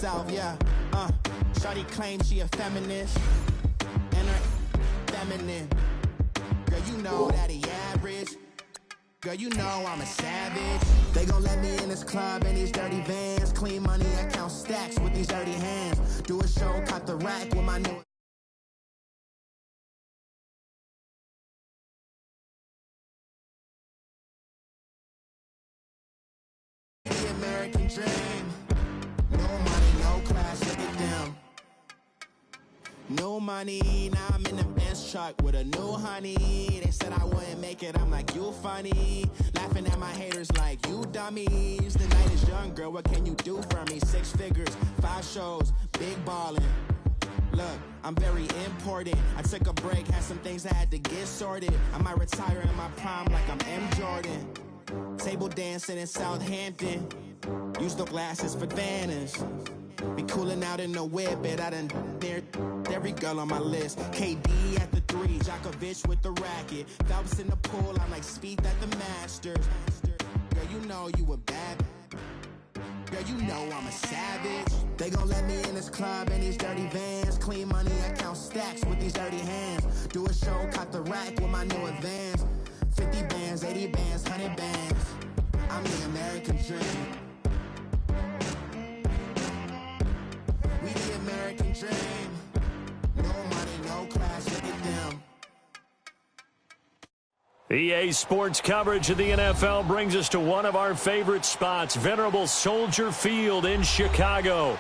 South, yeah. Shawty claims she a feminist, and her feminine. Girl, you know that he average. Girl, you know I'm a savage. They gon' let me in this club in these dirty vans. Clean money, I count stacks with these dirty hands. Do a show, cop the rack with my new... The American dream. No money, no class, look at them. No money, now I'm in the Benz truck with a new honey. They said I wouldn't make it, I'm like, you funny. Laughing at my haters like, you dummies. The night is young, girl, what can you do for me? 6 figures, 5 shows, big ballin'. Look, I'm very important. I took a break, had some things I had to get sorted. I might retire in my prime like I'm M. Jordan. Table dancing in Southampton. Use the glasses for Vannas. Be cooling out in the whip, but I done dared every girl on my list. KD at the 3, Djokovic with the racket. Phelps in the pool, I'm like Spieth at the Masters. Girl, you know you a bad. Girl, you know I'm a savage. They gon' let me in this club in these dirty vans. Clean money, I count stacks with these dirty hands. Do a show, cop the rack with my new advance. 50 bands, 80 bands, 100 bands. I'm the American dream. We the American dream. No money, no class, look at them. EA Sports coverage of the NFL brings us to one of our favorite spots, venerable Soldier Field in Chicago.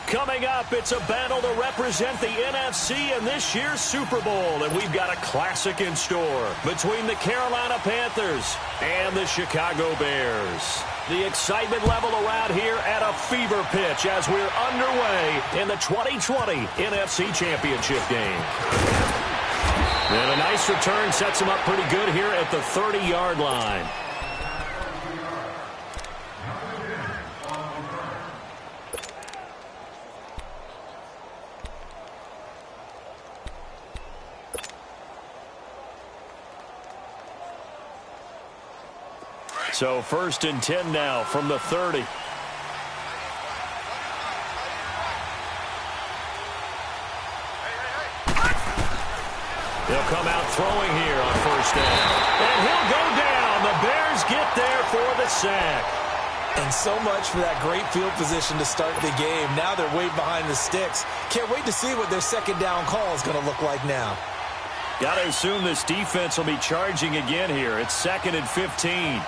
Coming up, it's a battle to represent the NFC in this year's Super Bowl, and we've got a classic in store between the Carolina Panthers and the Chicago Bears. The excitement level around here at a fever pitch as we're underway in the 2020 NFC Championship game. And a nice return sets him up pretty good here at the 30-yard line. So 1st and 10 now from the 30. He'll come out throwing here on 1st down. And he'll go down. The Bears get there for the sack. And so much for that great field position to start the game. Now they're way behind the sticks. Can't wait to see what their 2nd down call is going to look like now. Got to assume this defense will be charging again here. It's 2nd and 15.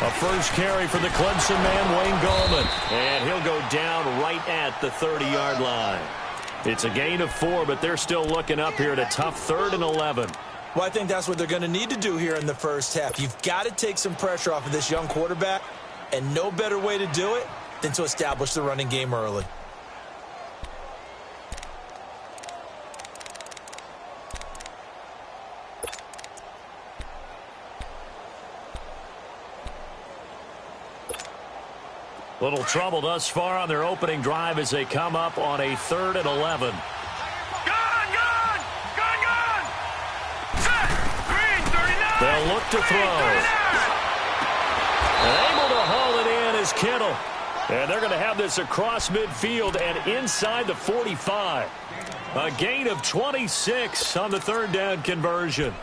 A first carry for the Clemson man, Wayne Gallman. And he'll go down right at the 30-yard line. It's a gain of 4, but they're still looking up here at a tough 3rd and 11. Well, I think that's what they're going to need to do here in the first half. You've got to take some pressure off of this young quarterback, and no better way to do it than to establish the running game early. Little trouble thus far on their opening drive as they come up on a 3rd and 11. They'll look to throw. And able to haul it in is Kittle. And they're going to have this across midfield and inside the 45. A gain of 26 on the 3rd down conversion.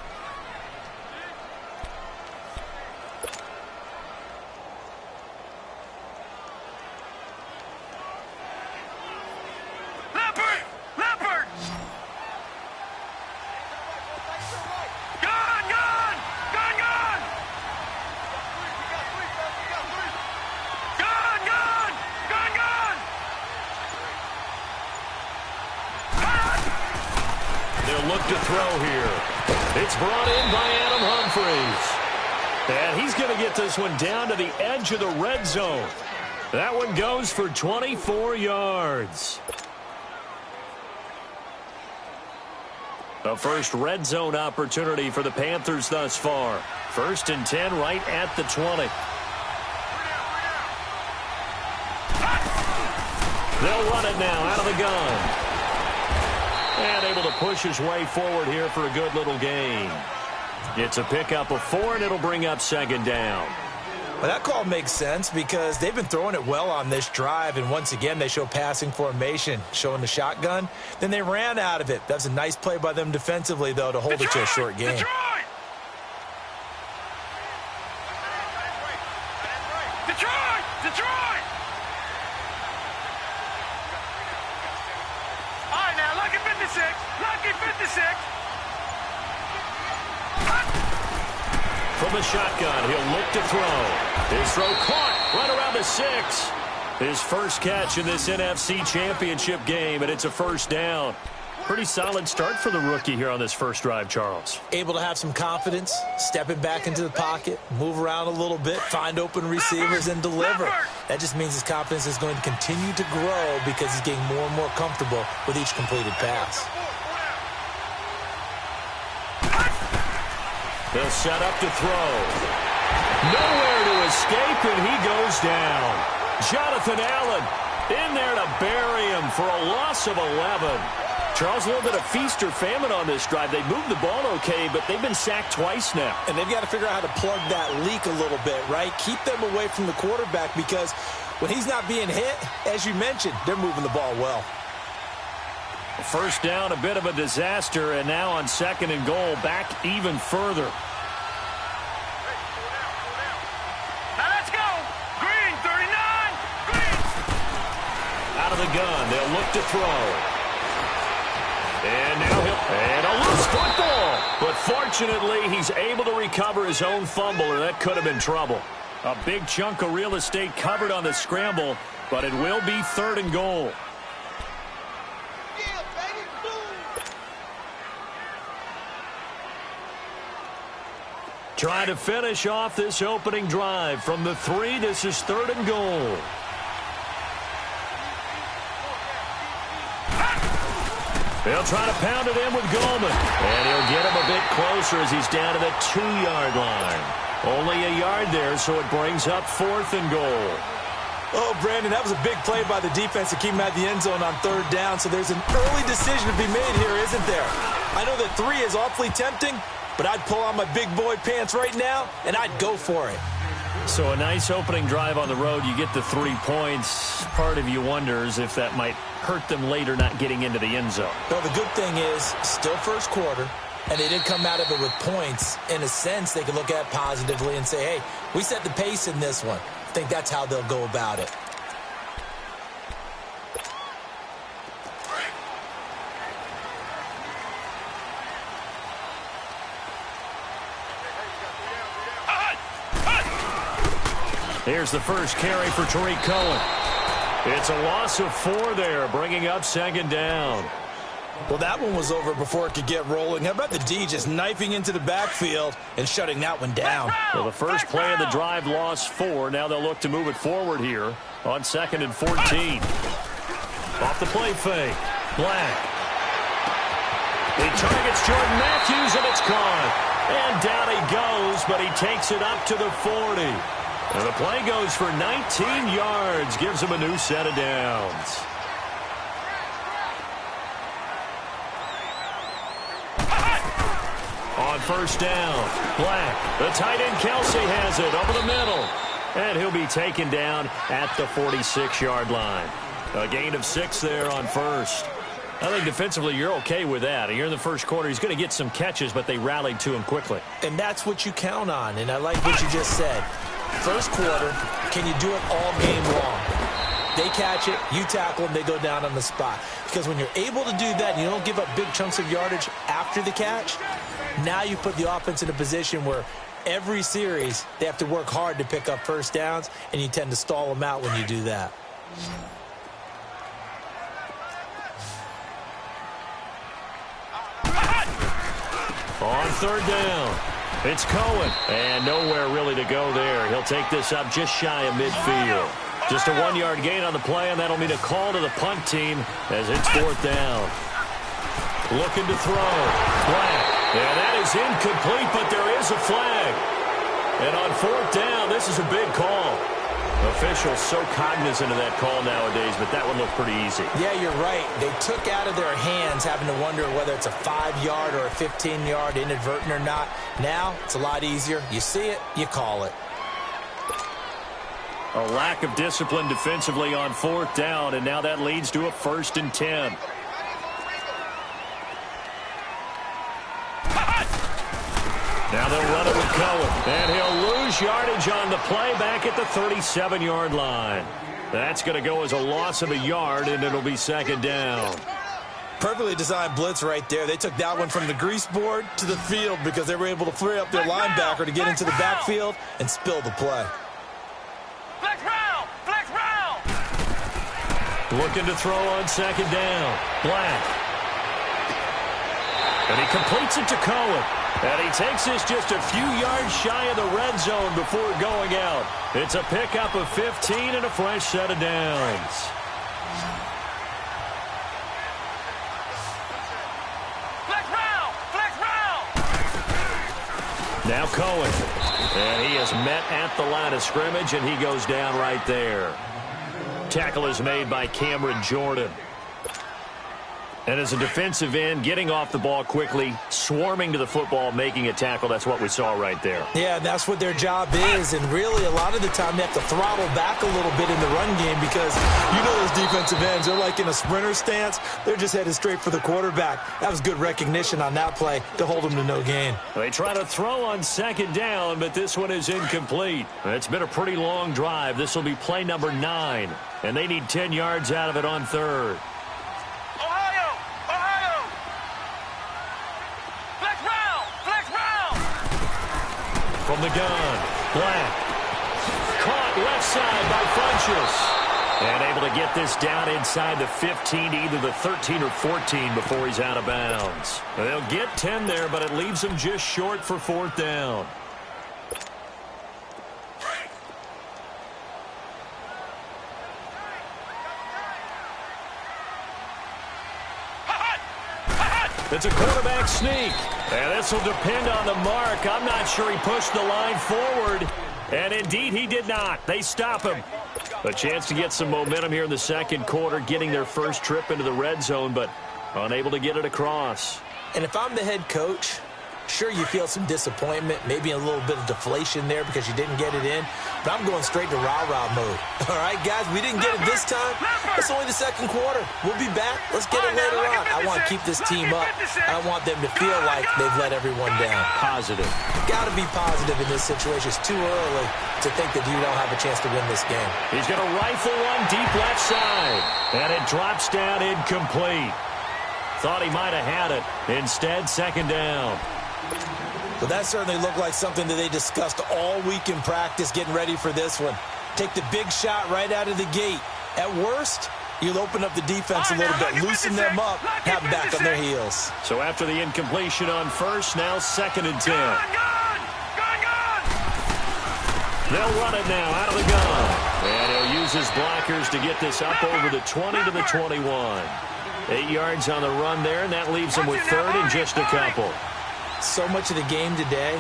Look to throw here. It's brought in by Adam Humphries. And he's going to get this one down to the edge of the red zone. That one goes for 24 yards. The first red zone opportunity for the Panthers thus far. 1st and 10 right at the 20. They'll run it now out of the gun. And able to push his way forward here for a good little gain. It's a pickup of 4, and it'll bring up 2nd down. Well, that call makes sense because they've been throwing it well on this drive, and once again, they show passing formation, showing the shotgun. Then they ran out of it. That's a nice play by them defensively, though, to hold it to a short game. Detroit! All right, now, lucky 56. Lucky 56. From the shotgun, he'll look to throw. His throw caught right around the 6. His first catch in this NFC Championship game, and it's a first down. Pretty solid start for the rookie here on this first drive, Charles. Able to have some confidence, stepping back into the pocket, move around a little bit, find open receivers, and deliver. That just means his confidence is going to continue to grow because he's getting more and more comfortable with each completed pass. They'll set up to throw. Nowhere to escape, and he goes down. Jonathan Allen in there to bury him for a loss of 11. Charles, a little bit of feast or famine on this drive. They moved the ball okay, but they've been sacked twice now. And they've got to figure out how to plug that leak a little bit, right? Keep them away from the quarterback because when he's not being hit, as you mentioned, they're moving the ball well. First down, a bit of a disaster, and now on second and goal, back even further. Now let's go. Green, 39. Green. Out of the gun, they'll look to throw. And now and a loose football. But fortunately, he's able to recover his own fumble, or that could have been trouble. A big chunk of real estate covered on the scramble, but it will be third and goal. Trying to finish off this opening drive from the 3. This is third and goal. They'll try to pound it in with Goldman. And he'll get him a bit closer as he's down to the 2-yard line. Only a yard there, so it brings up fourth and goal. Oh, Brandon, that was a big play by the defense to keep him at the end zone on third down. So there's an early decision to be made here, isn't there? I know that 3 is awfully tempting, but I'd pull on my big boy pants right now, and I'd go for it. So a nice opening drive on the road. You get the 3 points. Part of you wonders if that might hurt them later not getting into the end zone. Well, the good thing is, still first quarter, and they did come out of it with points. In a sense, they can look at it positively and say, hey, we set the pace in this one. I think that's how they'll go about it. Here's the first carry for Tariq Cohen. It's a loss of 4 there, bringing up second down. Well, that one was over before it could get rolling. How about the D just knifing into the backfield and shutting that one down? Well, the first play of the drive lost 4. Now they'll look to move it forward here on second and 14. Off the play fake. Black. He targets Jordan Matthews, and it's caught. And down he goes, but he takes it up to the 40. And the play goes for 19 yards, gives him a new set of downs. On first down, Black, the tight end Kelsey has it over the middle. And he'll be taken down at the 46-yard line. A gain of 6 there on first. I think defensively you're okay with that. Here in the first quarter, he's going to get some catches, but they rallied to him quickly. And that's what you count on, and I like what you just said. First quarter, can you do it all game long? They catch it, you tackle them, they go down on the spot. Because when you're able to do that and you don't give up big chunks of yardage after the catch, now you put the offense in a position where every series they have to work hard to pick up first downs, and you tend to stall them out when you do that. On third down, it's Cohen, and nowhere really to go there. He'll take this up just shy of midfield. Just a 1-yard gain on the play, and that'll mean a call to the punt team as it's fourth down. Looking to throw. Black. Yeah, that is incomplete, but there is a flag. And on fourth down, this is a big call. Officials so cognizant of that call nowadays, but that one looked pretty easy. Yeah, you're right. They took out of their hands having to wonder whether it's a 5-yard or a 15-yard inadvertent or not. Now, it's a lot easier. You see it, you call it. A lack of discipline defensively on 4th down, and now that leads to a 1st and 10. Now they'll run it with Cohen, and he'll lose yardage on the play back at the 37-yard line. That's going to go as a loss of a yard, and it'll be 2nd down. Perfectly designed blitz right there. They took that one from the grease board to the field because they were able to free up their linebacker to get into the backfield and spill the play. Flex round! Flex round! Looking to throw on 2nd down. Black. And he completes it to Cohen. And he takes this just a few yards shy of the red zone before going out. It's a pickup of 15 and a fresh set of downs. Flex round! Flex round! Now Cohen. And he is met at the line of scrimmage, and he goes down right there. Tackle is made by Cameron Jordan. And as a defensive end, getting off the ball quickly, swarming to the football, making a tackle, that's what we saw right there. Yeah, that's what their job is. And really, a lot of the time, they have to throttle back a little bit in the run game because you know those defensive ends, they're like in a sprinter stance. They're just headed straight for the quarterback. That was good recognition on that play to hold them to no gain. They try to throw on 2nd down, but this one is incomplete. It's been a pretty long drive. This will be play number 9, and they need 10 yards out of it on 3rd. From the gun, Black. Caught left side by Funchess. And able to get this down inside the 15 to either the 13 or 14 before he's out of bounds. They'll get 10 there, but it leaves them just short for 4th down. It's a quarterback sneak. And this will depend on the mark. I'm not sure he pushed the line forward. And indeed, he did not. They stop him. A chance to get some momentum here in the 2nd quarter, getting their first trip into the red zone, but unable to get it across. And if I'm the head coach, sure, you feel some disappointment, maybe a little bit of deflation there because you didn't get it in, but I'm going straight to rah-rah mode. All right, guys, we didn't get it this time. It's only the 2nd quarter. We'll be back. Let's get it later on. I want to keep this team up. I want them to feel like they've let everyone down. Positive. Got to be positive in this situation. It's too early to think that you don't have a chance to win this game. He's going to rifle one deep left side, and it drops down incomplete. Thought he might have had it. Instead, 2nd down. But that certainly looked like something that they discussed all week in practice getting ready for this one. Take the big shot right out of the gate. At worst, you'll open up the defense a little bit, loosen them up, have them back on their heels. So after the incompletion on 1st, now 2nd and 10. They'll run it now out of the gun. And he'll use his blockers to get this up over the 20 to the 21. 8 yards on the run there, and that leaves them with 3rd and just a couple. So much of the game today,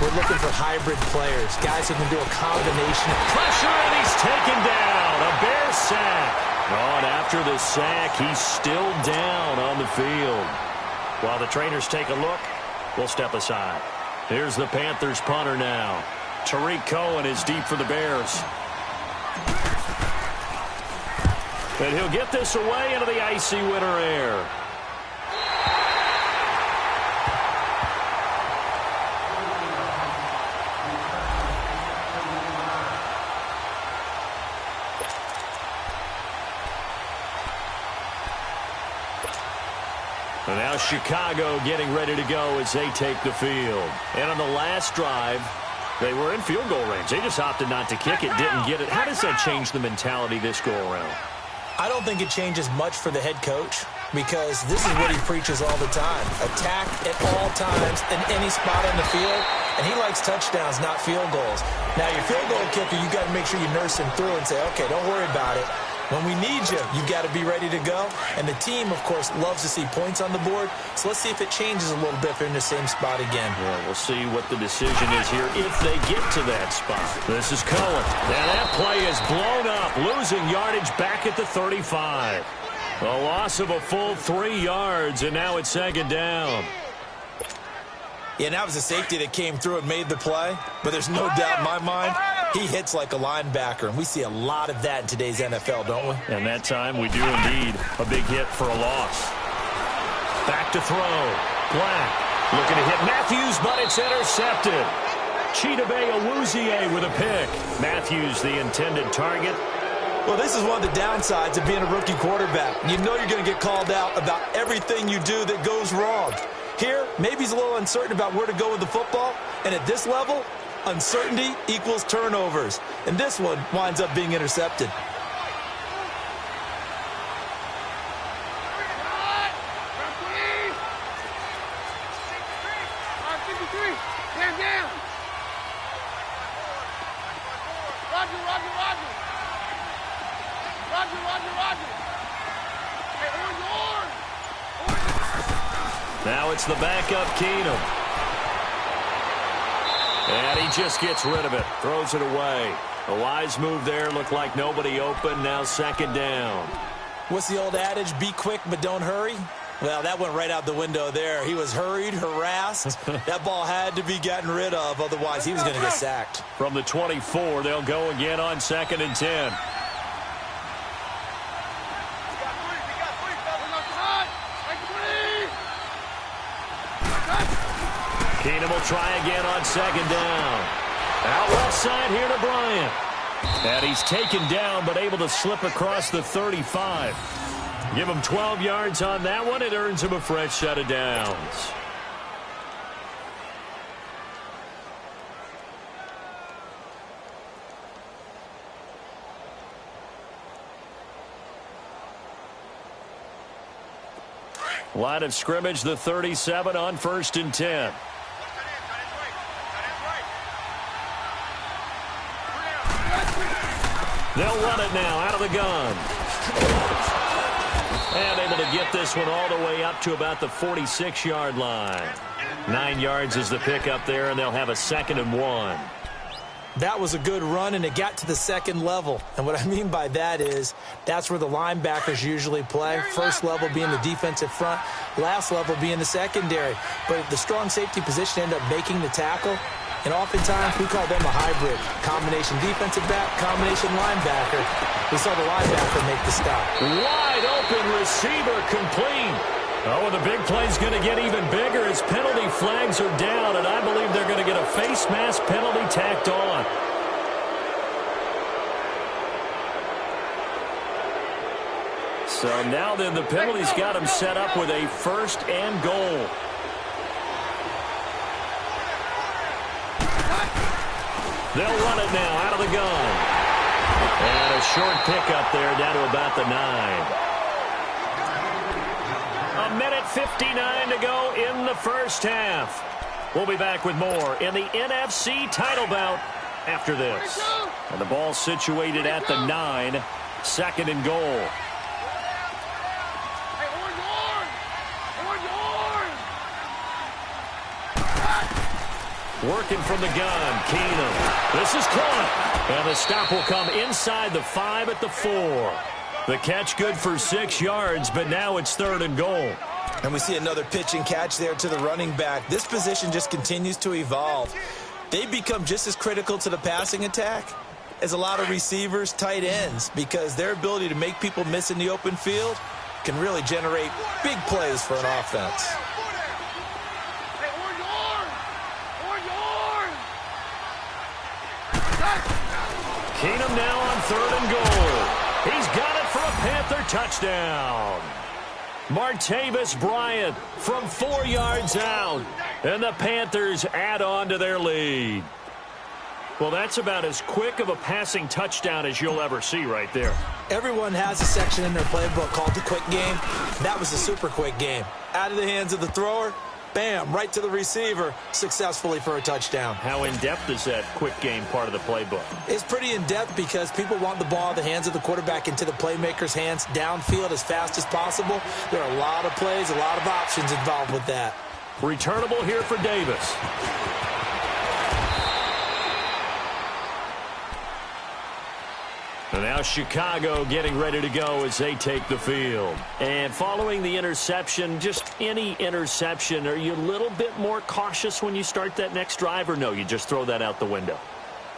we're looking for hybrid players, guys who can do a combination. Pressure, and he's taken down. A Bear sack. Oh, and after the sack, he's still down on the field. While the trainers take a look, we'll step aside. Here's the Panthers punter now. Tariq Cohen is deep for the Bears. And he'll get this away into the icy winter air. And now Chicago getting ready to go as they take the field. And on the last drive, they were in field goal range. They just opted not to kick it, didn't get it. How does that change the mentality this go-around? I don't think it changes much for the head coach because this is what he preaches all the time. Attack at all times in any spot on the field, and he likes touchdowns, not field goals. Now, your field goal kicker, you got to make sure you nurse him through and say, okay, don't worry about it. When we need you, you've got to be ready to go. And the team, of course, loves to see points on the board. So let's see if it changes a little bit if they're in the same spot again. Well, we'll see what the decision is here if they get to that spot. This is Cohen. Now that play is blown up, losing yardage back at the 35. A loss of a full 3 yards, and now it's 2nd down. Yeah, that was a safety that came through and made the play. But there's no doubt in my mind, He hits like a linebacker, and we see a lot of that in today's NFL, don't we? And that time we do indeed. A big hit for a loss. Back to throw. Black looking to hit Matthews, but it's intercepted. Chidobe Awuzie with a pick. Matthews, the intended target. Well, this is one of the downsides of being a rookie quarterback. You know you're going to get called out about everything you do that goes wrong. Here, maybe he's a little uncertain about where to go with the football, and at this level, uncertainty equals turnovers. And this one winds up being intercepted. Now it's the backup Keenum. And he just gets rid of it. Throws it away. A wise move there. Looked like nobody open. Now second down. What's the old adage? Be quick, but don't hurry. Well, that went right out the window there. He was hurried, harassed. That ball had to be gotten rid of. Otherwise, he was going to get sacked. From the 24, they'll go again on 2nd and 10. Keenum will try again on 2nd down. Out left side here to Bryant. And he's taken down, but able to slip across the 35. Give him 12 yards on that one. It earns him a fresh set of downs. Line of scrimmage, the 37 on 1st and 10. They'll run it now out of the gun. And able to get this one all the way up to about the 46-yard line. 9 yards is the pickup there, and they'll have a 2nd and 1. That was a good run, and it got to the second level. And what I mean by that is that's where the linebackers usually play. First level being the defensive front, last level being the secondary. But the strong safety position ended up making the tackle. And oftentimes, we call them a hybrid. Combination defensive back, combination linebacker. We saw the linebacker make the stop. Wide open receiver complete. Oh, and the big play's going to get even bigger as penalty flags are down, and I believe they're going to get a face mask penalty tacked on. So now then the penalty's got him set up with a 1st and goal. They'll run it now out of the gun. And a short pickup there down to about the 9. A minute 59 to go in the first half. We'll be back with more in the NFC title bout after this. And the ball situated at the 9. 2nd and goal. Working from the gun, Keenum. This is caught. And the stop will come inside the 5 at the 4. The catch good for 6 yards, but now it's 3rd and goal. And we see another pitch and catch there to the running back. This position just continues to evolve. They become just as critical to the passing attack as a lot of receivers, tight ends, because their ability to make people miss in the open field can really generate big plays for an offense. Keenum now on 3rd and goal. He's got it for a Panther touchdown. Martavis Bryant from 4 yards out. And the Panthers add on to their lead. Well, that's about as quick of a passing touchdown as you'll ever see right there. Everyone has a section in their playbook called the quick game. That was a super quick game. Out of the hands of the thrower, bam, right to the receiver, successfully for a touchdown. How in-depth is that quick game part of the playbook? It's pretty in-depth because people want the ball in the hands of the quarterback into the playmaker's hands downfield as fast as possible. There are a lot of plays, a lot of options involved with that. Returnable here for Davis. And now Chicago getting ready to go as they take the field. And following the interception, just any interception, are you a little bit more cautious when you start that next drive, or no, you just throw that out the window?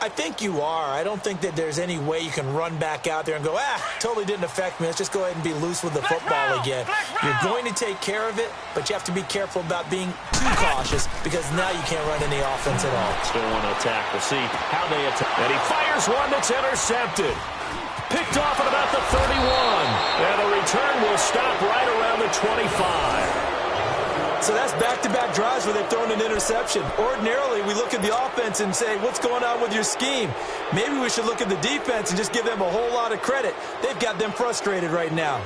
I think you are. I don't think that there's any way you can run back out there and go, totally didn't affect me. Let's just go ahead and be loose with the football again. You're going to take care of it, but you have to be careful about being too cautious because now you can't run any offense at all. Still want to attack. We'll see how they attack. And he fires one that's intercepted. Picked off at about the 31. And the return will stop right around the 25. So that's back-to-back drives where they've thrown an interception. Ordinarily, we look at the offense and say, what's going on with your scheme? Maybe we should look at the defense and just give them a whole lot of credit. They've got them frustrated right now.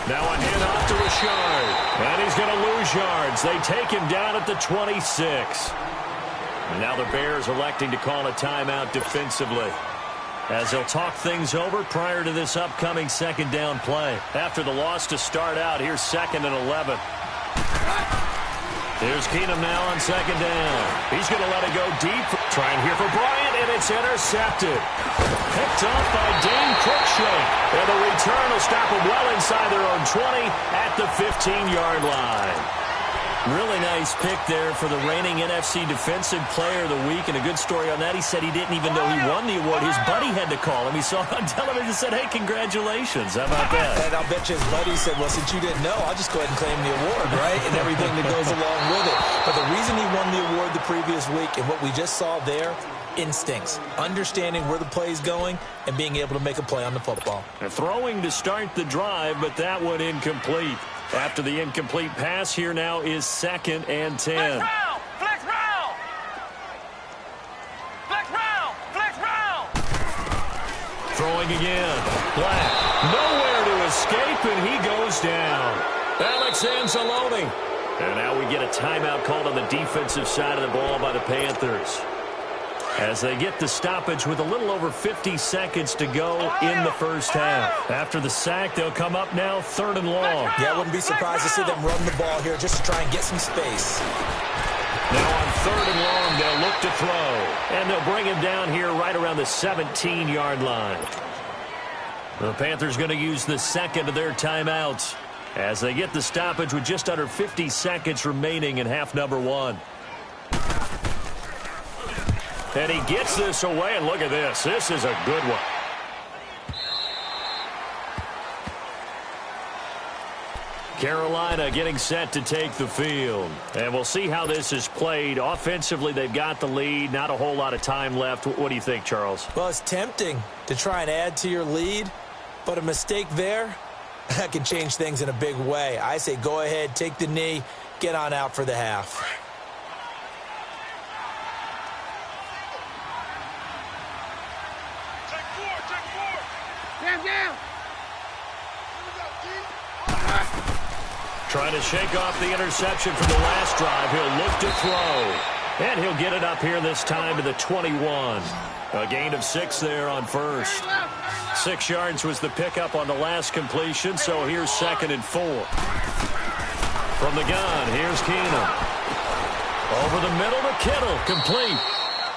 Now a handoff to Richard. And he's going to lose yards. They take him down at the 26. And now the Bears electing to call a timeout defensively, as they'll talk things over prior to this upcoming second down play. After the loss to start out, here's 2nd and 11. Here's Keenum now on second down. He's going to let it go deep. Trying here for Bryant, and it's intercepted. Picked off by Dane Cruikshank. And the return will stop them well inside their own 20 at the 15-yard line. Really nice pick there for the reigning NFC Defensive Player of the Week. And a good story on that, he said he didn't even know he won the award. His buddy had to call him. He saw it on television and said, hey, congratulations. How about that? And I'll bet you his buddy said, well, since you didn't know, I'll just go ahead and claim the award, right? And everything that goes along with it. But the reason he won the award the previous week and what we just saw there, instincts, understanding where the play is going and being able to make a play on the football. And throwing to start the drive, but that one incomplete. After the incomplete pass, here now is 2nd and 10. Flex round! Flex round! Flex round! Flex round! Throwing again. Black. Nowhere to escape, and he goes down. Alex Anzalone. And now we get a timeout called on the defensive side of the ball by the Panthers, as they get the stoppage with a little over 50 seconds to go in the first half. After the sack, they'll come up now 3rd and long. Yeah, I wouldn't be surprised to see them run the ball here just to try and get some space. Now on 3rd and long, they'll look to throw. And they'll bring him down here right around the 17-yard line. The Panthers going to use the second of their timeouts as they get the stoppage with just under 50 seconds remaining in half number 1. And he gets this away, and look at this. This is a good one. Carolina getting set to take the field. And we'll see how this is played. Offensively, they've got the lead. Not a whole lot of time left. What do you think, Charles? Well, it's tempting to try and add to your lead, but a mistake there, that can change things in a big way. I say go ahead, take the knee, get on out for the half. Trying to shake off the interception from the last drive. He'll look to throw. And he'll get it up here this time to the 21. A gain of 6 there on first. 6 yards was the pickup on the last completion, so here's 2nd and 4. From the gun, here's Keenum. Over the middle to Kittle, complete.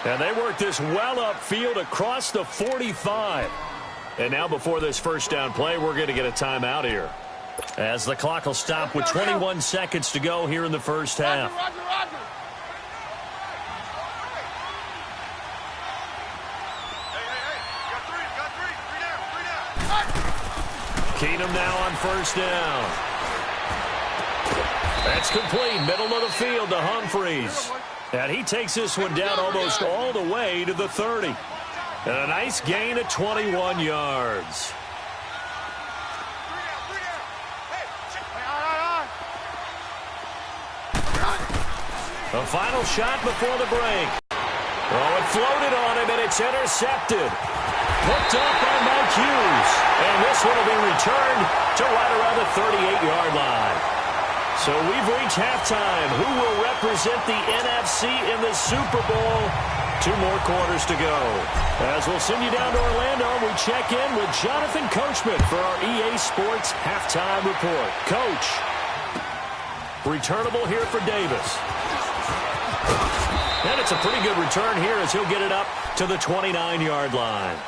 And they work this well upfield across the 45. And now before this first down play, we're going to get a timeout here, as the clock will stop with 21 seconds to go here in the first half. Keenum now on first down. That's complete, middle of the field to Humphreys. And he takes this one down almost all the way to the 30. And a nice gain of 21 yards. A final shot before the break. Oh, it floated on him, and it's intercepted. Picked up by Mike Hughes. And this one will be returned to right around the 38-yard line. So we've reached halftime. Who will represent the NFC in the Super Bowl? 2 more quarters to go. As we'll send you down to Orlando, we check in with Jonathan Coachman for our EA Sports Halftime Report. Coach, returnable here for Davis. And it's a pretty good return here as he'll get it up to the 29-yard line.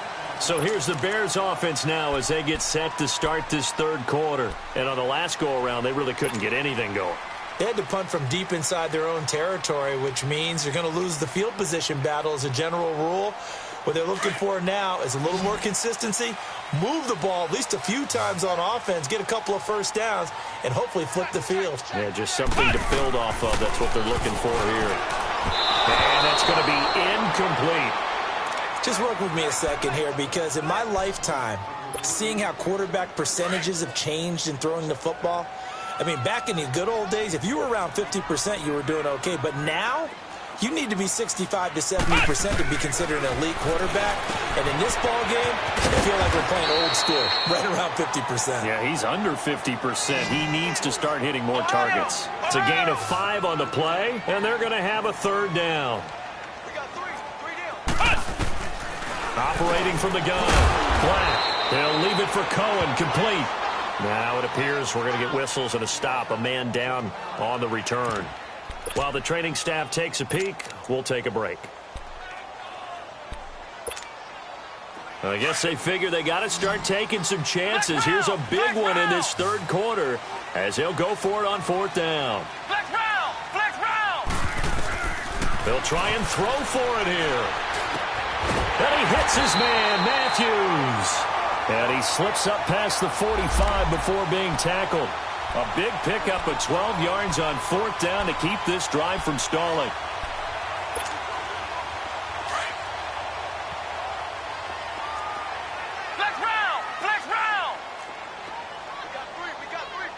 So here's the Bears offense now as they get set to start this third quarter. And on the last go-around, they really couldn't get anything going. They had to punt from deep inside their own territory, which means you're going to lose the field position battle as a general rule. What they're looking for now is a little more consistency, move the ball at least a few times on offense, get a couple of first downs, and hopefully flip the field. Yeah, just something to build off of. That's what they're looking for here. And that's going to be incomplete. Just work with me a second here, because in my lifetime, seeing how quarterback percentages have changed in throwing the football, I mean, back in the good old days, if you were around 50%, you were doing okay. But now, you need to be 65 to 70% to be considered an elite quarterback. And in this ball game, I feel like we're playing old school, right around 50%. Yeah, he's under 50%. He needs to start hitting more targets. It's a gain of 5 on the play, and they're going to have a third down. Operating from the gun. Black. They'll leave it for Cohen. Complete. Now it appears we're going to get whistles and a stop. A man down on the return. While the training staff takes a peek, we'll take a break. I guess they figure they got to start taking some chances. Here's a big one in this third quarter as they'll go for it on fourth down. Flex round! Flex round! They'll try and throw for it here. And he hits his man, Matthews. And he slips up past the 45 before being tackled. A big pickup of 12 yards on fourth down to keep this drive from stalling. Flex round! Flex round! We got three.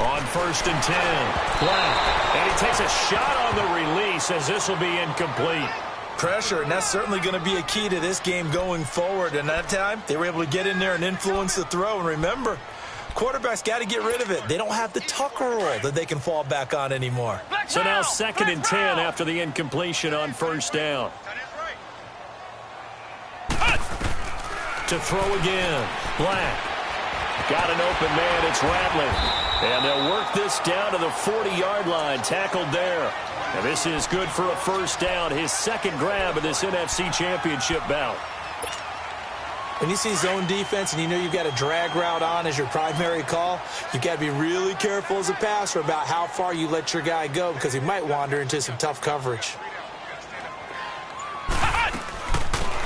On first and 10, Black. And he takes a shot on the release as this will be incomplete. Pressure, and that's certainly going to be a key to this game going forward. And that time, they were able to get in there and influence the throw. And remember, quarterbacks got to get rid of it. They don't have the tuck roll that they can fall back on anymore. So now second and 10 after the incompletion on first down. To throw again. Black. Got an open man. It's Rattling. And they'll work this down to the 40-yard line. Tackled there. And this is good for a first down. His second grab of this NFC Championship bout. When you see zone defense and you know you've got a drag route on as your primary call, you've got to be really careful as a passer about how far you let your guy go, because he might wander into some tough coverage.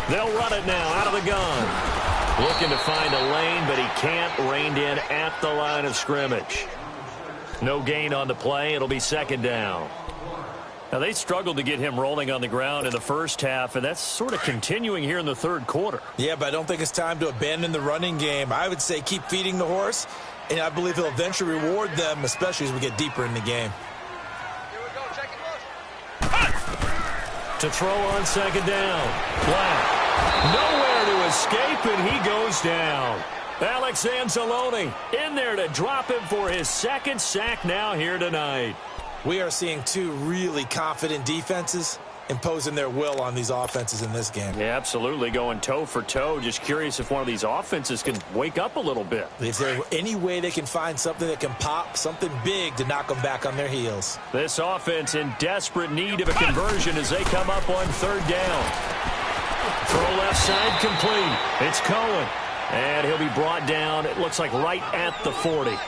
They'll run it now out of the gun. Looking to find a lane, but he can't. Reined in at the line of scrimmage. No gain on the play. It'll be second down. Now, they struggled to get him rolling on the ground in the first half, and that's sort of continuing here in the third quarter. Yeah, but I don't think it's time to abandon the running game. I would say keep feeding the horse, and I believe he'll eventually reward them, especially as we get deeper in the game. Here we go. Check it. To throw on second down. Black. Nowhere to escape, and he goes down. Alex Anzalone in there to drop him for his second sack now here tonight. We are seeing two really confident defenses imposing their will on these offenses in this game. Yeah, absolutely, going toe for toe. Just curious if one of these offenses can wake up a little bit. Is there any way they can find something that can pop, something big to knock them back on their heels? This offense in desperate need of a conversion as they come up on third down. Throw left side complete. It's Cohen. And he'll be brought down, it looks like right at the 40.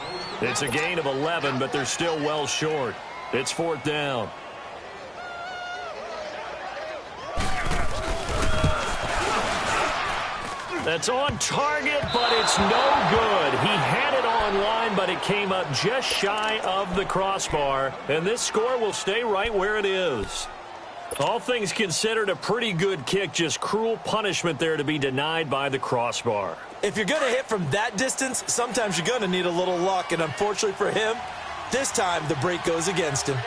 It's a gain of 11, but they're still well short. It's fourth down. That's on target, but it's no good. He had it on line, but it came up just shy of the crossbar. And this score will stay right where it is. All things considered, a pretty good kick. Just cruel punishment there to be denied by the crossbar. If you're going to hit from that distance, sometimes you're going to need a little luck. And unfortunately for him, this time the break goes against him.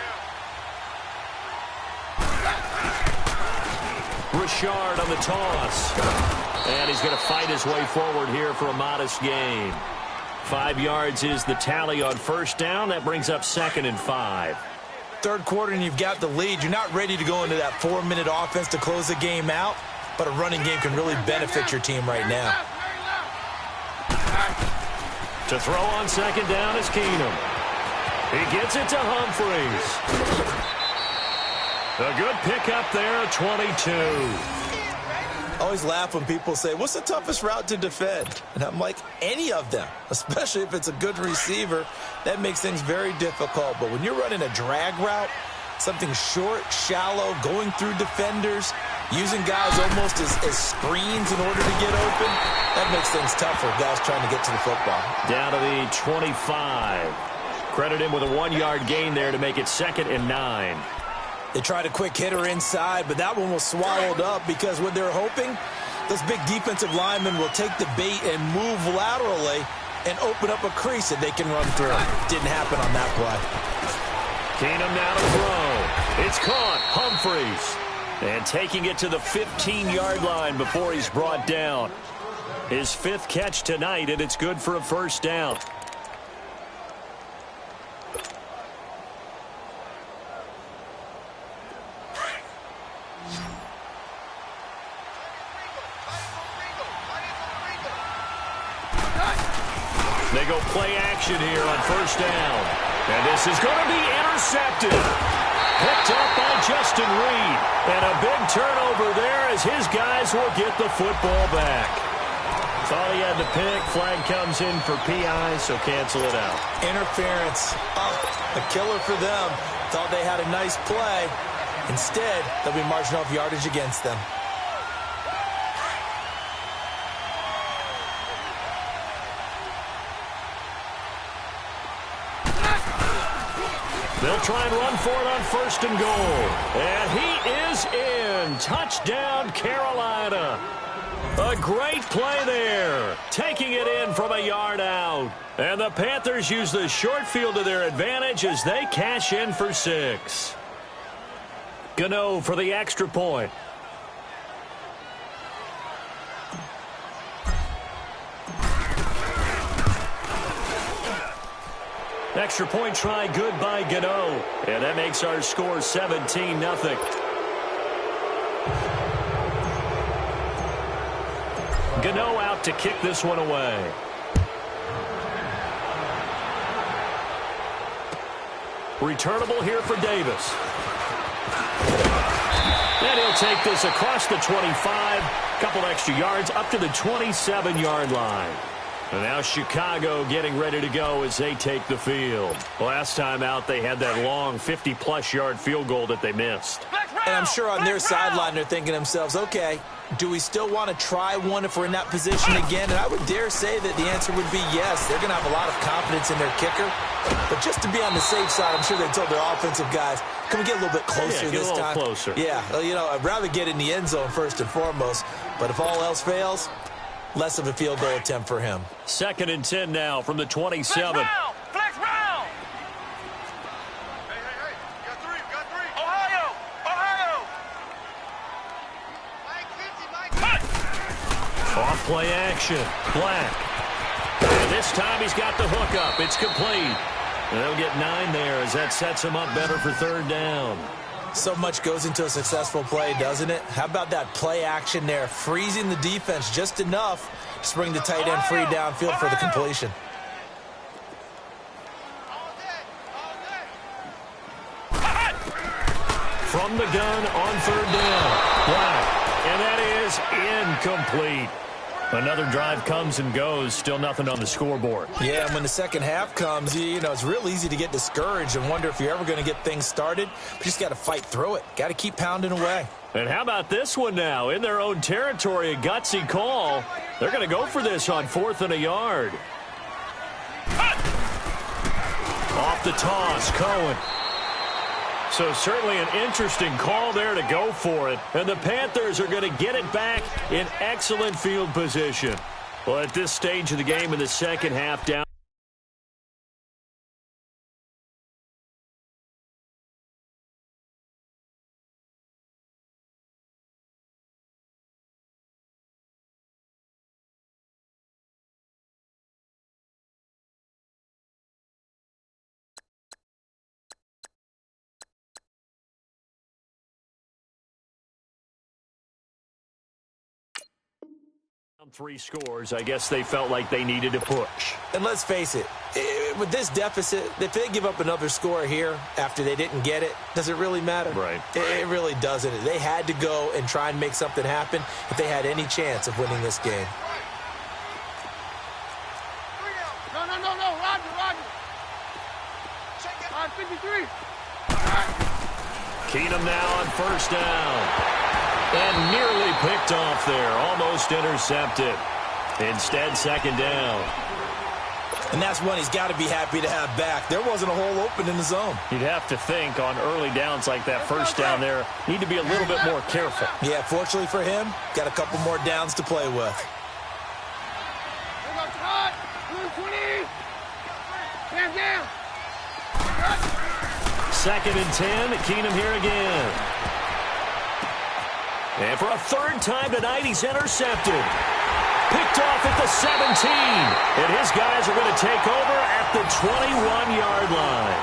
Richard on the toss. And he's going to fight his way forward here for a modest gain. 5 yards is the tally on first down. That brings up second and 5. Third quarter and you've got the lead. You're not ready to go into that 4-minute offense to close the game out, but a running game can really benefit your team right now. To throw on second down is Keenum. He gets it to Humphreys. A good pickup there, 22. I always laugh when people say, what's the toughest route to defend? And I'm like, any of them, especially if it's a good receiver. That makes things very difficult. But when you're running a drag route, something short, shallow, going through defenders, using guys almost as screens in order to get open, that makes things tough for guys trying to get to the football. Down to the 25. Credit him with a 1-yard gain there to make it 2nd and 9. They tried a quick hitter inside, but that one was swallowed up because what they're hoping, those big defensive linemen will take the bait and move laterally and open up a crease that they can run through. Didn't happen on that play. Keenum now to throw. It's caught. Humphries. And taking it to the 15-yard line before he's brought down. His 5th catch tonight, and it's good for a 1st down. They go play action here on 1st down. And this is going to be intercepted. Picked up by Justin Reed. And a big turnover there as his guys will get the football back. Thought he had the pick. Flag comes in for PI, so cancel it out. Interference. A killer for them. Thought they had a nice play. Instead, they'll be marginal yardage against them. They'll try and run for it on 1st and goal. And he is in. Touchdown, Carolina. A great play there. Taking it in from a yard out. And the Panthers use the short field to their advantage as they cash in for 6. Gano for the extra point. Extra point try good by Gano. And that makes our score 17-0. Gano out to kick this one away. Returnable here for Davis. And he'll take this across the 25. Couple extra yards up to the 27-yard line. And now Chicago getting ready to go as they take the field. Last time out, they had that long 50-plus yard field goal that they missed. And I'm sure on their sideline they're thinking to themselves, okay, do we still want to try one if we're in that position again? And I would dare say that the answer would be yes. They're going to have a lot of confidence in their kicker. But just to be on the safe side, I'm sure they told their offensive guys, can we get a little bit closer this time? Closer. Yeah, well, you know, I'd rather get in the end zone first and foremost. But if all else fails, less of a field goal attempt for him. 2nd and 10 now from the 27. Flex round! Hey, you got three. Ohio! Off play action. Black. And this time he's got the hook up. It's complete. And they'll get 9 there as that sets him up better for 3rd down. So much goes into a successful play, doesn't it? How about that play action there? Freezing the defense just enough to bring the tight end free downfield for the completion. From the gun on 3rd down. Black. And that is incomplete. Another drive comes and goes. Still nothing on the scoreboard. Yeah, and when the second half comes, you know, it's real easy to get discouraged and wonder if you're ever going to get things started. But you just got to fight through it. Got to keep pounding away. And how about this one now? In their own territory, a gutsy call. They're going to go for this on 4th and a yard. Off the toss, Cohen. So certainly an interesting call there to go for it. And the Panthers are going to get it back in excellent field position. Well, at this stage of the game in the second half, down. Three scores, I guess they felt like they needed to push. And let's face it, with this deficit, if they give up another score here after they didn't get it, does it really matter? Right. It really doesn't. They had to go and try and make something happen if they had any chance of winning this game. No, Roger. On 53. Keenum now on first down. And nearly picked off there. Almost intercepted. Instead, second down. And that's one he's got to be happy to have back. There wasn't a hole open in the zone. You'd have to think on early downs like that first down there, need to be a little bit more careful. Yeah, fortunately for him, got a couple more downs to play with. Second and 10, Keenum here again. And for a third time tonight, he's intercepted. Picked off at the 17. And his guys are going to take over at the 21-yard line.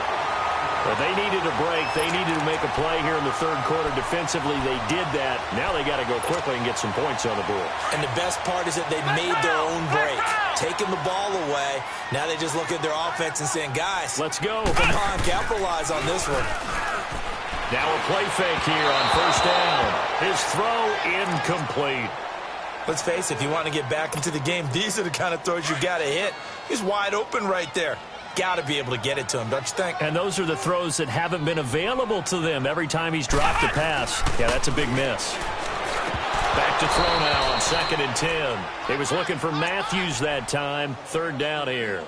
But they needed a break. They needed to make a play here in the third quarter. Defensively, they did that. Now they got to go quickly and get some points on the board. And the best part is that they made their own break. Taking the ball away. Now they just look at their offense and saying, guys, let's go. Come on, capitalize on this one. Now a play fake here on first down. His throw incomplete. Let's face it, if you want to get back into the game, these are the kind of throws you got to hit. He's wide open right there. Got to be able to get it to him, don't you think? And those are the throws that haven't been available to them every time he's dropped a pass. Yeah, that's a big miss. Back to throw now on second and 10. He was looking for Matthews that time. Third down here.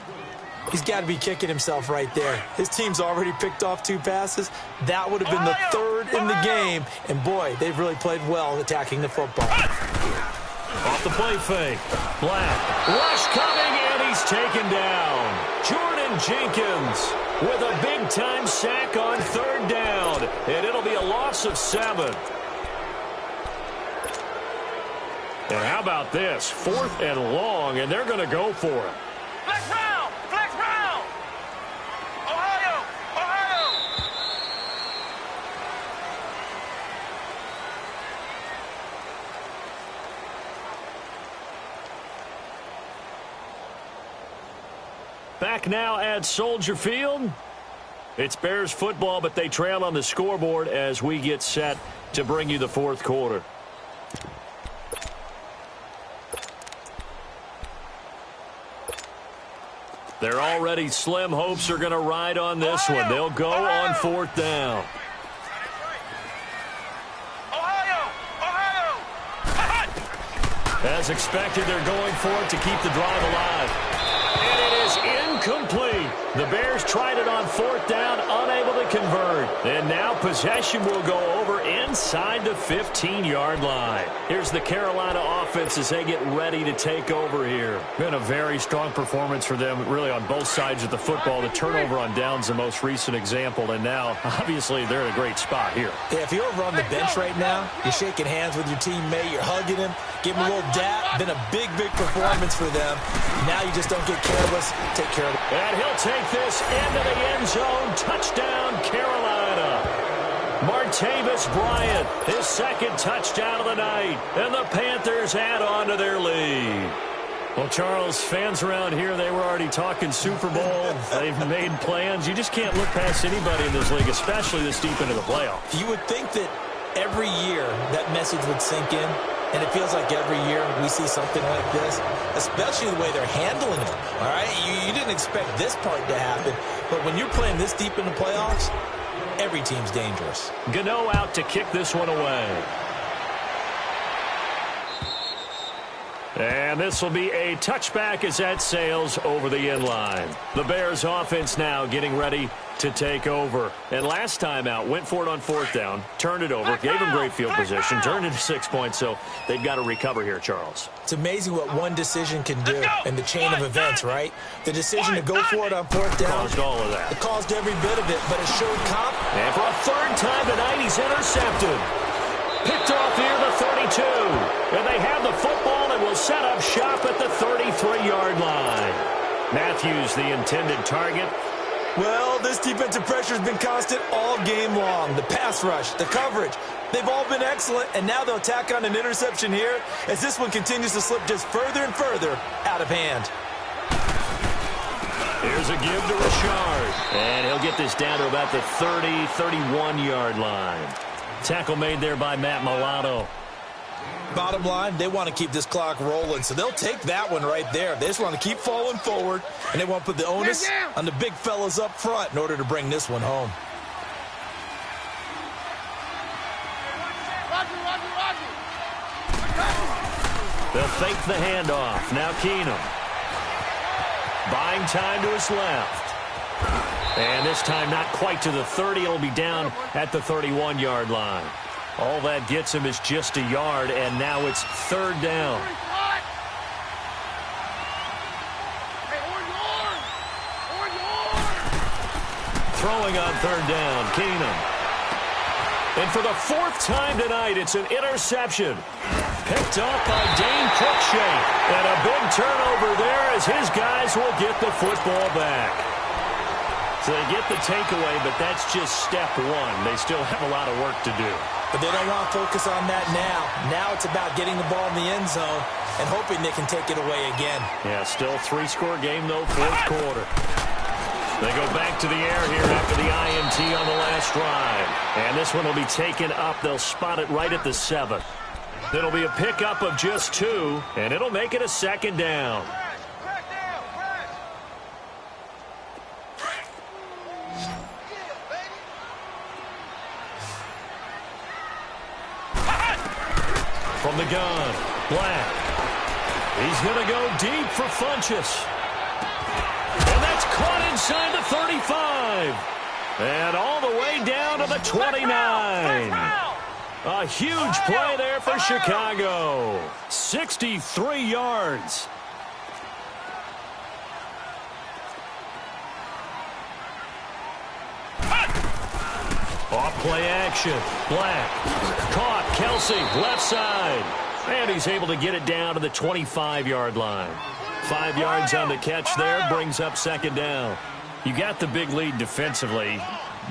He's got to be kicking himself right there. His team's already picked off 2 passes. That would have been the third in the game. And, boy, they've really played well attacking the football. Off the play fake. Black. Rush coming, and he's taken down. Jordan Jenkins with a big-time sack on third down. And it'll be a loss of 7. And how about this? 4th and long, and they're going to go for it. Flex round! Ohio! Back now at Soldier Field. It's Bears football, but they trail on the scoreboard as we get set to bring you the fourth quarter. They're already slim. Hopes are going to ride on this one. They'll go on fourth down. As expected, they're going for it to keep the drive alive. And it is incomplete. The Bears tried it on fourth down, unable to convert. And now possession will go over inside the 15-yard line. Here's the Carolina offense as they get ready to take over here. Been a very strong performance for them, really on both sides of the football. The turnover on downs, the most recent example. And now, obviously, they're in a great spot here. Yeah, if you're over on the bench right now, you're shaking hands with your teammate, you're hugging him, give him a little dap. Been a big, big performance for them. Now you just don't get careless. Take care of it. And he'll take this into the end zone. Touchdown, Carolina. Martavis Bryant, his second touchdown of the night. And the Panthers add on to their lead. Well, Charles, fans around here, they were already talking Super Bowl. They've made plans. You just can't look past anybody in this league, especially this deep into the playoffs. You would think that every year that message would sink in. And it feels like every year we see something like this, especially the way they're handling it, all right? You didn't expect this part to happen, but when you're playing this deep in the playoffs, every team's dangerous. Gano out to kick this one away. And this will be a touchback as that sails over the end line. The Bears offense now getting ready to take over. And last time out, went for it on fourth down, turned it over, gave them great field position, turned it to 6 points, so they've got to recover here, Charles. It's amazing what one decision can do in the chain of events, right? The decision to go for it on fourth down. Caused all of that. It caused every bit of it, but it showed confidence. And for a third time tonight, he's intercepted. Picked off near the 32. And they have the football and will set up shop at the 33-yard line. Matthews, the intended target. Well, this defensive pressure has been constant all game long. The pass rush, the coverage, they've all been excellent, and now they'll tack on an interception here as this one continues to slip just further and further out of hand. Here's a give to Richard. And he'll get this down to about the 30, 31-yard line. Tackle made there by Matt Milano. Bottom line, they want to keep this clock rolling, so they'll take that one right there. They just want to keep falling forward, and they want to put the onus on the big fellas up front in order to bring this one home. They'll fake the handoff. Now Keenum. Buying time to his left. And this time not quite to the 30. It'll be down at the 31-yard line. All that gets him is just a yard, and now it's third down. Throwing on third down, Keenum. And for the fourth time tonight, it's an interception. Picked off by Dane Cruikshank. And a big turnover there as his guys will get the football back. So they get the takeaway, but that's just step one. They still have a lot of work to do. But they don't want to focus on that now. Now it's about getting the ball in the end zone and hoping they can take it away again. Yeah, still three-score game, though, fourth quarter. They go back to the air here after the INT on the last drive. And this one will be taken up. They'll spot it right at the 7. It'll be a pickup of just 2, and it'll make it a second down. From the gun, Black. He's going to go deep for Funchess. And that's caught inside the 35. And all the way down to the 29. A huge play there for Chicago. 63 yards. Off play action. Black. Caught. Kelsey. Left side. And he's able to get it down to the 25-yard line. 5 yards on the catch there. Brings up second down. You got the big lead defensively.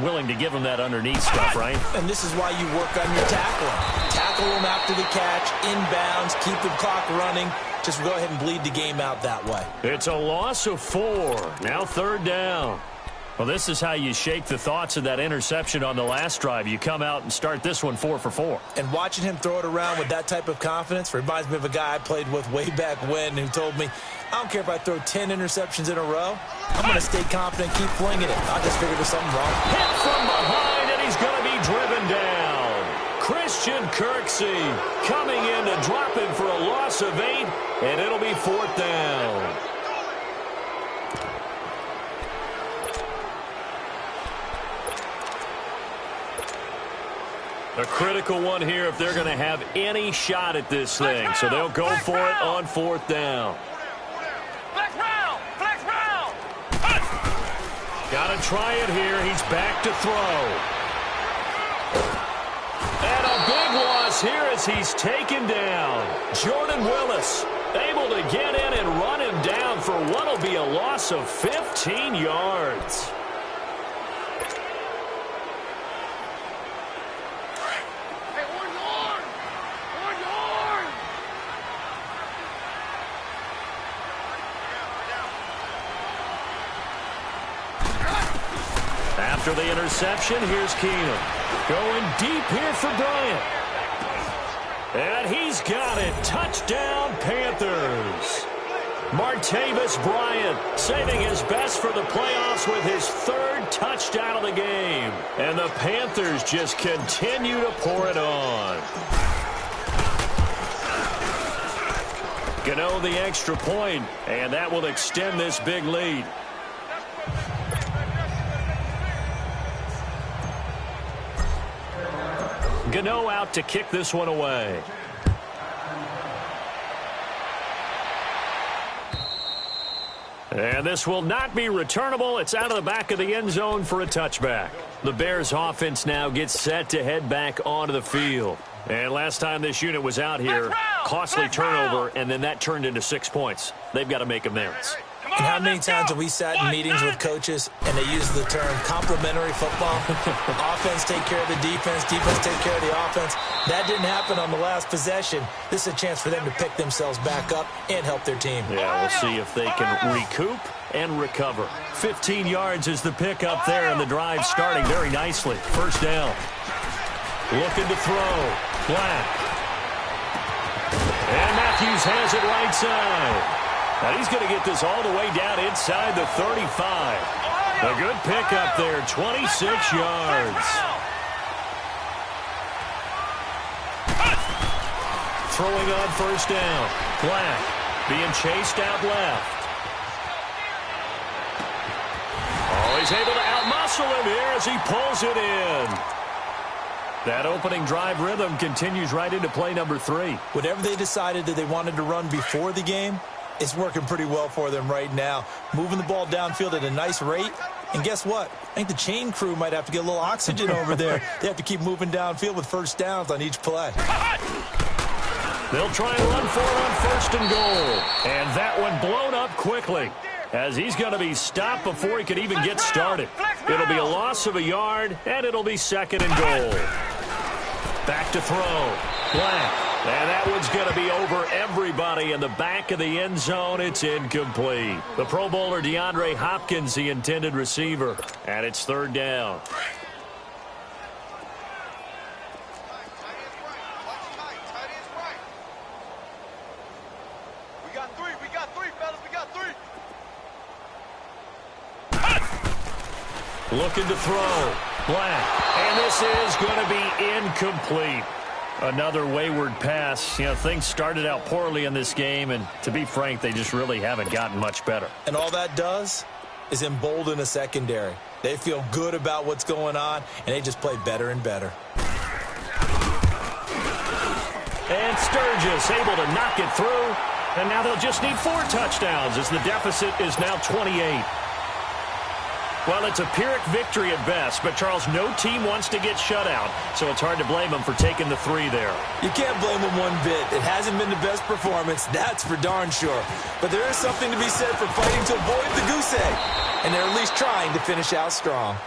Willing to give him that underneath stuff, right? And this is why you work on your tackling. Tackle him after the catch, inbounds, keep the clock running. Just go ahead and bleed the game out that way. It's a loss of 4. Now third down. Well, this is how you shake the thoughts of that interception on the last drive. You come out and start this one 4 for 4. And watching him throw it around with that type of confidence reminds me of a guy I played with way back when who told me, I don't care if I throw 10 interceptions in a row. I'm going to stay confident, keep flinging it. I just figured there's something wrong. Hit from behind, and he's going to be driven down. Christian Kirksey coming in to drop him for a loss of 8, and it'll be fourth down. A critical one here if they're going to have any shot at this thing. So they'll go for it on fourth down. Got to try it here. He's back to throw. And a big loss here as he's taken down. Jordan Willis able to get in and run him down for what will be a loss of 15 yards. After the interception, here's Keenum. Going deep here for Bryant. And he's got it. Touchdown, Panthers. Martavis Bryant saving his best for the playoffs with his 3rd touchdown of the game. And the Panthers just continue to pour it on. Gano the extra point, and that will extend this big lead. Gano out to kick this one away. And this will not be returnable. It's out of the back of the end zone for a touchback. The Bears offense now gets set to head back onto the field. And last time this unit was out here, costly turnover, and then that turned into 6 points. They've got to make amends. And how many times have we sat in meetings with coaches and they use the term complementary football? Offense take care of the defense, defense take care of the offense. That didn't happen on the last possession. This is a chance for them to pick themselves back up and help their team. Yeah, we'll see if they can recoup and recover. 15 yards is the pick up there, and the drive starting very nicely. First down. Looking to throw. Black. And Matthews has it right side. And he's going to get this all the way down inside the 35. A good pickup there, 26 yards. Throwing on first down. Black being chased out left. Oh, he's able to outmuscle him here as he pulls it in. That opening drive rhythm continues right into play number 3. Whatever they decided that they wanted to run before the game, it's working pretty well for them right now. Moving the ball downfield at a nice rate. And guess what? I think the chain crew might have to get a little oxygen over there. They have to keep moving downfield with first downs on each play. They'll try and run for it on first and goal. And that one blown up quickly, as he's going to be stopped before he could even get started. It'll be a loss of a yard, and it'll be second and goal. Back to throw. Black. And that one's going to be over everybody in the back of the end zone. It's incomplete. The Pro Bowler DeAndre Hopkins, the intended receiver. And it's third down. We got three, fellas. We got three. Looking to throw. Black. And this is going to be incomplete. Another wayward pass. You know, things started out poorly in this game, and to be frank, they just really haven't gotten much better. And all that does is embolden a secondary. They feel good about what's going on, and they just play better and better. And Sturgis able to knock it through, and now they'll just need 4 touchdowns as the deficit is now 28. Well, it's a Pyrrhic victory at best, but, Charles, no team wants to get shut out, so it's hard to blame them for taking the 3 there. You can't blame them one bit. It hasn't been the best performance, that's for darn sure. But there is something to be said for fighting to avoid the goose egg, and they're at least trying to finish out strong.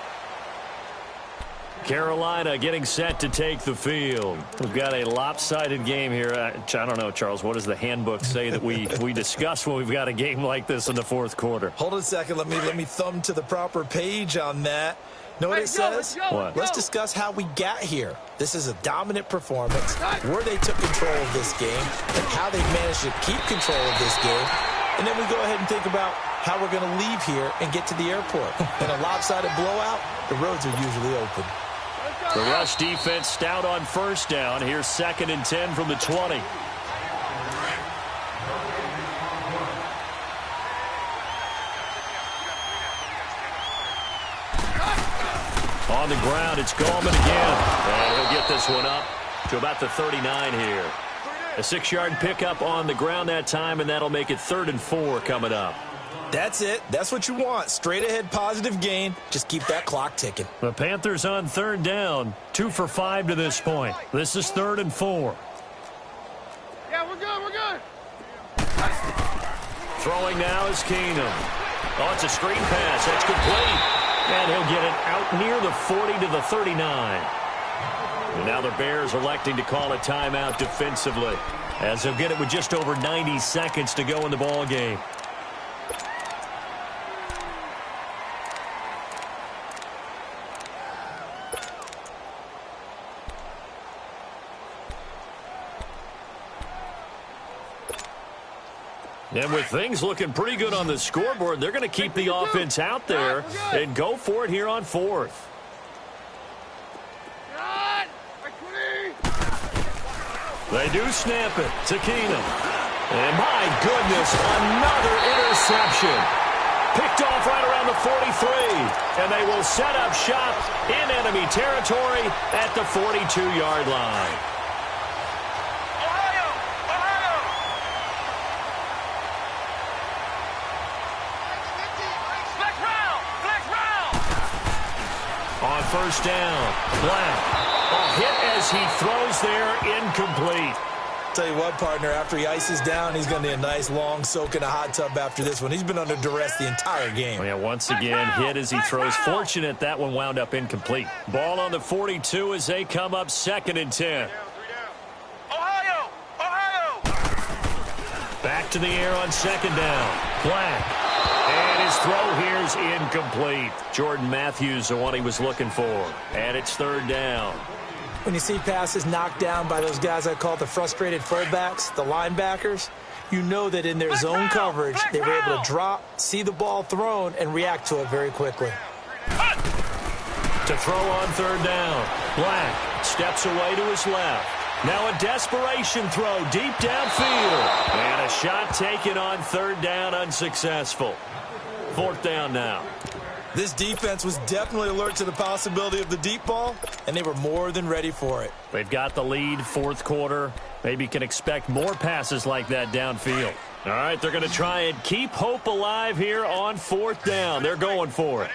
Carolina getting set to take the field. We've got a lopsided game here. I don't know, Charles, what does the handbook say that we discuss when we've got a game like this in the fourth quarter? Hold on a second. Let me thumb to the proper page on that. Know what it says? What? Let's discuss how we got here. This is a dominant performance, where they took control of this game, and how they managed to keep control of this game. And then we go ahead and think about how we're going to leave here and get to the airport. In a lopsided blowout, the roads are usually open. The rush defense stout on first down. Here's 2nd and 10 from the 20. On the ground, it's Gallman again. And he'll get this one up to about the 39 here. A 6-yard pickup on the ground that time, and that'll make it 3rd and 4 coming up. That's it. That's what you want. Straight ahead positive gain. Just keep that clock ticking. The Panthers on 3rd down. 2 for 5 to this point. This is 3rd and 4. Yeah, we're good. We're good. Throwing now is Keenum. Oh, it's a screen pass. That's complete. And he'll get it out near the 40 to the 39. And now the Bears electing to call a timeout defensively, as they'll get it with just over 90 seconds to go in the ball game. And with things looking pretty good on the scoreboard, they're going to keep the offense out there and go for it here on 4th. They do snap it to Keenum. And my goodness, another interception. Picked off right around the 43. And they will set up shop in enemy territory at the 42-yard line. On first down, Black. A hit as he throws there, incomplete. tell you what, partner, after he ices down, he's going to need a nice long soak in a hot tub after this one. He's been under duress the entire game. Yeah, once again, hit as he throws. Fortunate that one wound up incomplete. Ball on the 42 as they come up 2nd and 10. Ohio! Ohio! Back to the air on 2nd down. Black. And his throw here's incomplete. Jordan Matthews, the one he was looking for. And it's 3rd down. When you see passes knocked down by those guys I call the frustrated fullbacks, the linebackers, you know that in their zone coverage, they were able to drop, see the ball thrown, and react to it very quickly. To throw on 3rd down. Black steps away to his left. Now a desperation throw deep downfield. And a shot taken on 3rd down, unsuccessful. 4th down now. This defense was definitely alert to the possibility of the deep ball, and they were more than ready for it. They've got the lead, 4th quarter. Maybe can expect more passes like that downfield. All right, they're going to try and keep hope alive here on 4th down. They're going for it.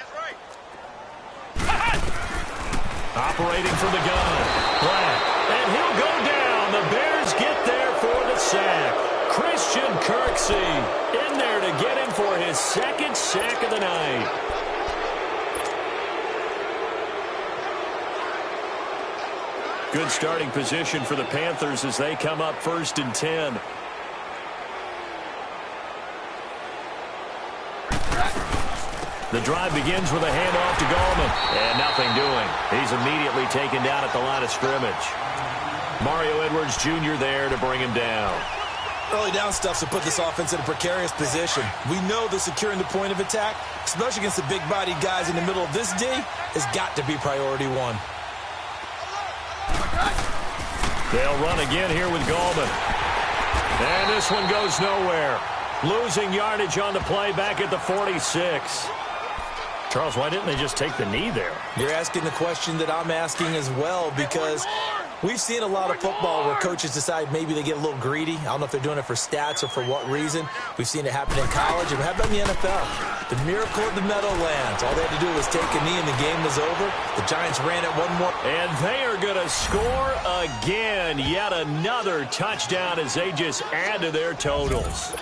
Operating from the gun. Black. And he'll go down. The Bears get there for the sack. Christian Kirksey in there to get him for his 2nd sack of the night. Good starting position for the Panthers as they come up 1st and 10. The drive begins with a handoff to Gallman. And nothing doing. He's immediately taken down at the line of scrimmage. Mario Edwards Jr. there to bring him down. Early down stuffs will put this offense in a precarious position. We know that securing the point of attack, especially against the big-bodied guys in the middle of this D, has got to be priority 1. They'll run again here with Gallman. And this one goes nowhere. Losing yardage on the play back at the 46. Charles, why didn't they just take the knee there? You're asking the question that I'm asking as well, because we've seen a lot of football where coaches decide maybe they get a little greedy. I don't know if they're doing it for stats or for what reason. We've seen it happen in college, and how about in the NFL? The miracle of the Meadowlands. All they had to do was take a knee and the game was over. The Giants ran it one more. And they are going to score again. Yet another touchdown as they just add to their totals.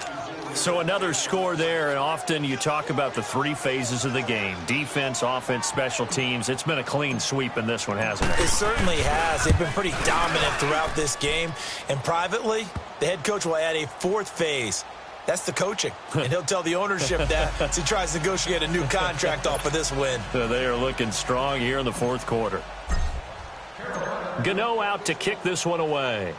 So another score there, and often you talk about the 3 phases of the game. Defense, offense, special teams. It's been a clean sweep in this one, hasn't it? It certainly has. They've been pretty dominant throughout this game. And privately, the head coach will add a 4th phase. That's the coaching. And he'll tell the ownership that as he tries to negotiate a new contract off of this win. So they are looking strong here in the 4th quarter. Gano out to kick this one away.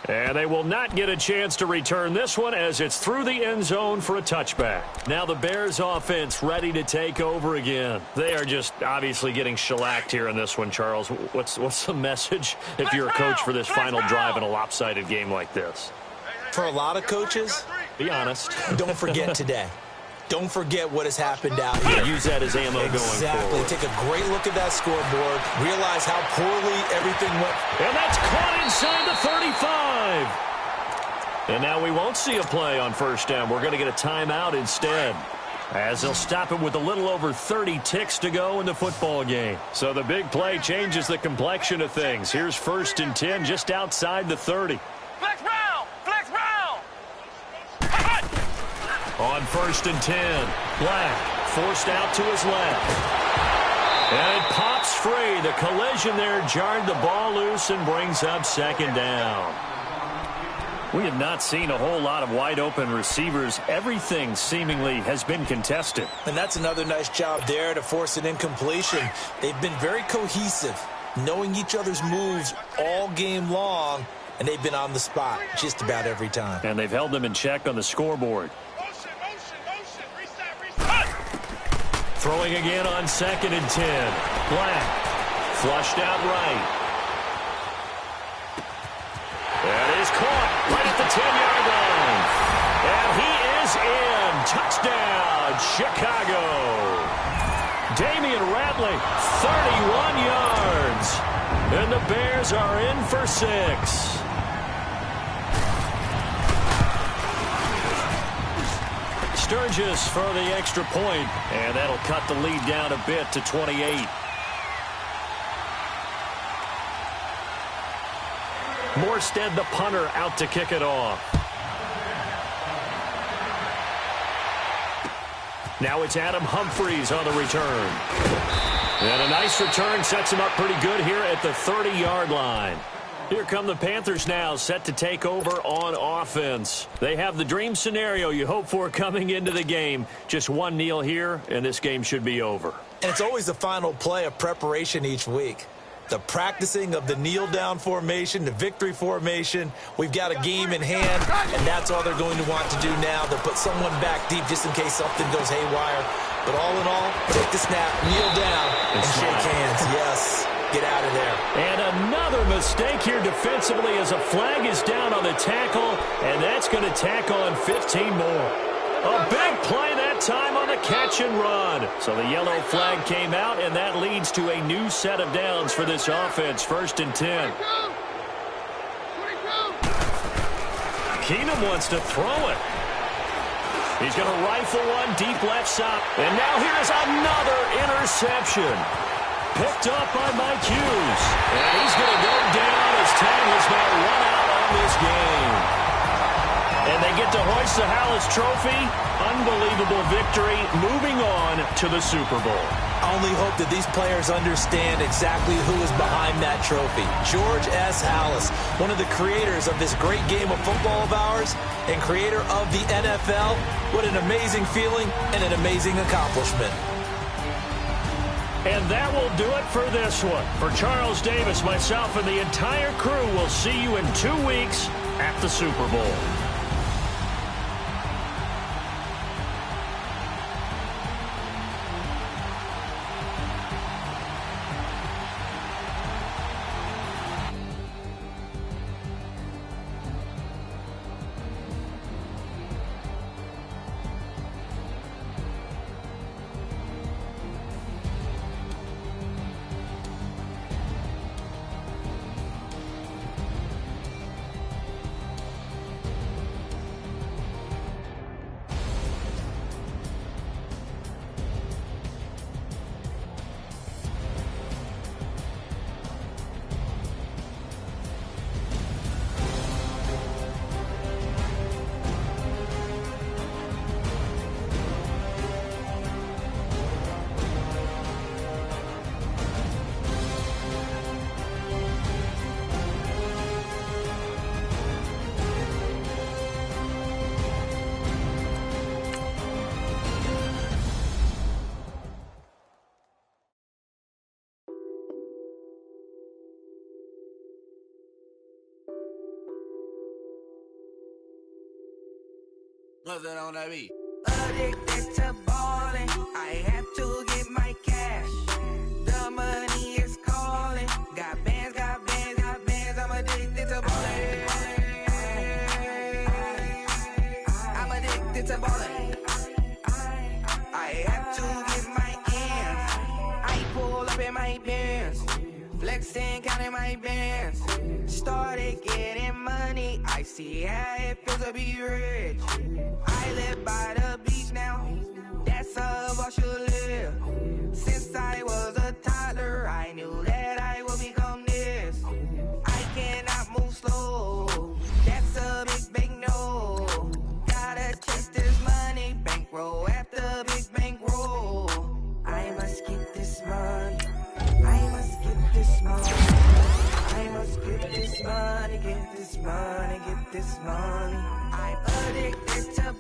And they will not get a chance to return this one as it's through the end zone for a touchback. Now the Bears offense ready to take over again. They are just obviously getting shellacked here in this one, Charles. What's the message if you're a coach for this final drive in a lopsided game like this? For a lot of coaches, be honest. Don't forget today. Don't forget what has happened out here. Use that as ammo going forward. Exactly. Take a great look at that scoreboard. Realize how poorly everything went. And that's caught inside the 35. And now we won't see a play on 1st down. We're going to get a timeout instead, as they'll stop it with a little over 30 ticks to go in the football game. So the big play changes the complexion of things. Here's 1st and 10 just outside the 30. Flex round! Flex round! On 1st and 10, Black forced out to his left. And it pops free. The collision there jarred the ball loose and brings up 2nd down. We have not seen a whole lot of wide-open receivers. Everything seemingly has been contested. And that's another nice job there to force an incompletion. They've been very cohesive, knowing each other's moves all game long, and they've been on the spot just about every time. And they've held them in check on the scoreboard. Throwing again on 2nd and 10. Black flushed out right. That is caught right at the 10-yard line. And he is in. Touchdown, Chicago. Damian Ratley, 31 yards. And the Bears are in for 6. Sturgis for the extra point, and that'll cut the lead down a bit to 28. Morstead, the punter, out to kick it off. Now it's Adam Humphries on the return. And a nice return sets him up pretty good here at the 30-yard line. Here come the Panthers now, set to take over on offense. They have the dream scenario you hope for coming into the game. Just one kneel here, and this game should be over. And it's always the final play of preparation each week. The practicing of the kneel-down formation, the victory formation. We've got a game in hand, and that's all they're going to want to do now. They'll put someone back deep just in case something goes haywire. But all in all, take the snap, kneel down, and shake hands. Yes. Get out of there. And another mistake here defensively as a flag is down on the tackle, and that's going to tack on 15 more. A big play that time on the catch and run. So the yellow flag came out, and that leads to a new set of downs for this offense, 1st and 10. Keenum wants to throw it. He's going to rifle one deep left side. And now here's another interception. Picked up by Mike Hughes. And he's going to go down as time has now run out on this game. And they get to hoist the Hallis Trophy. Unbelievable victory. Moving on to the Super Bowl. I only hope that these players understand exactly who is behind that trophy. George S. Hallis, one of the creators of this great game of football of ours and creator of the NFL. What an amazing feeling and an amazing accomplishment. And that will do it for this one. For Charles Davis, myself, and the entire crew, we'll see you in 2 weeks at the Super Bowl. What's that on that beat? Addicted to balling, I have to get my cash. The money is calling. Got bands, got bands, got bands. I'm addicted to balling. I'm addicted to balling. I have to get my ends. I pull up in my bands, flexing, counting my bands. Started getting money. I see how it feels to be rich. I live by the beach now. That's how I should live. Since I was a toddler, I knew that I would become this. I cannot move slow. That's a big no. Gotta chase this money, bankroll after big bankroll. I must get this money. I must get this money. I must get this money, get this money, get this money. I'm addicted to